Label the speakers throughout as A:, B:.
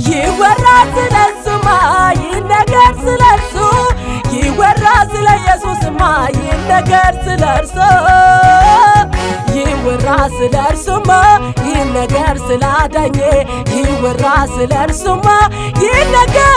A: يورا سلسما ينقر سلسو يورا سل يسوس ما ينقر سلسو يورا سلسما ينقر سلادني يورا سلسما ينقر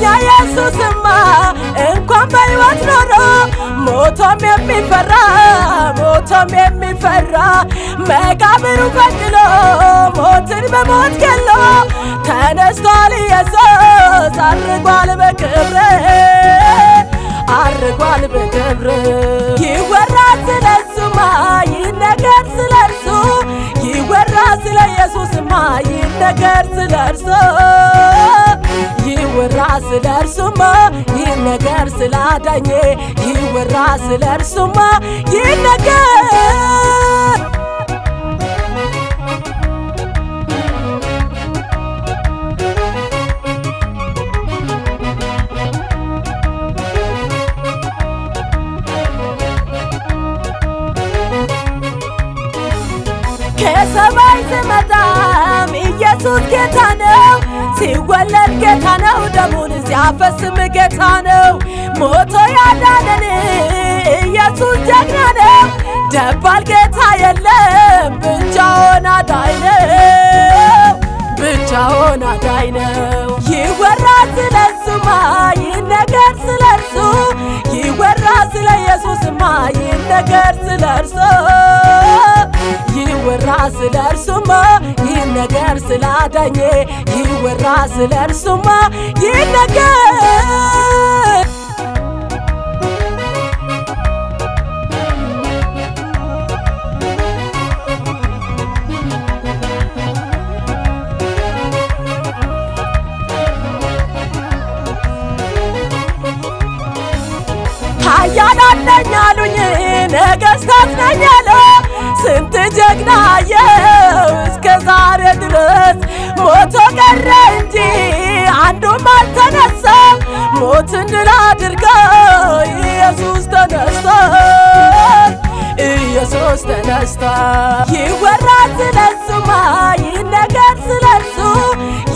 A: يا يسوس ما انكم بيوت نورو موتهم يمفرا مقابرو فقلو موتن بموت كلو تنستال يسوس عرقوال بكبر يورا سلسو ما ينقر سلسو يورا سل يسوس ما ينقر سلسو يورا سلسما ينقر سلادني يورا سلسما ينقر كسباي سمتام يسوع كتانو سيولد كتانو دمون سيافسم كتانو موتو يادانني يسوع جغنانو دبال كتا يلم بچاونا داينو يورا سلسما ينقر سلسو يورا سل يسوع ما ينقر سلسو يورا سلسما ينقر سلادني يورا سلسما ينقر ያዳነኛሉኝ ነገስታት ነኛለ ስንት ጀግና እስከ ዛሬ ድረስ ሞቶ ቀረ እንጂ አንዱም አልተነሳ ሞትን ድል አድርጎ ኢየሱስ ተነስቷል ይወራ ስለሱማ ይነገር ስለሱ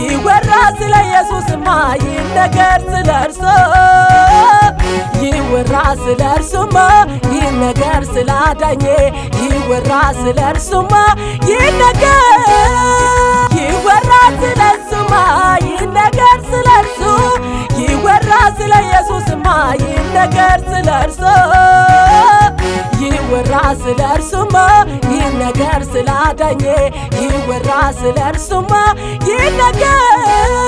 A: ይወራ ስለ ኢየሱስማ ይነገር ስለርሱ يورا سلسما ينقر سلادني يورا سلسما ينقر يورا سلسما ينقر سلسو يورا سل يسوس ما ينقر سلسو يورا سلسما ينقر سلادني يورا سلسما ينقر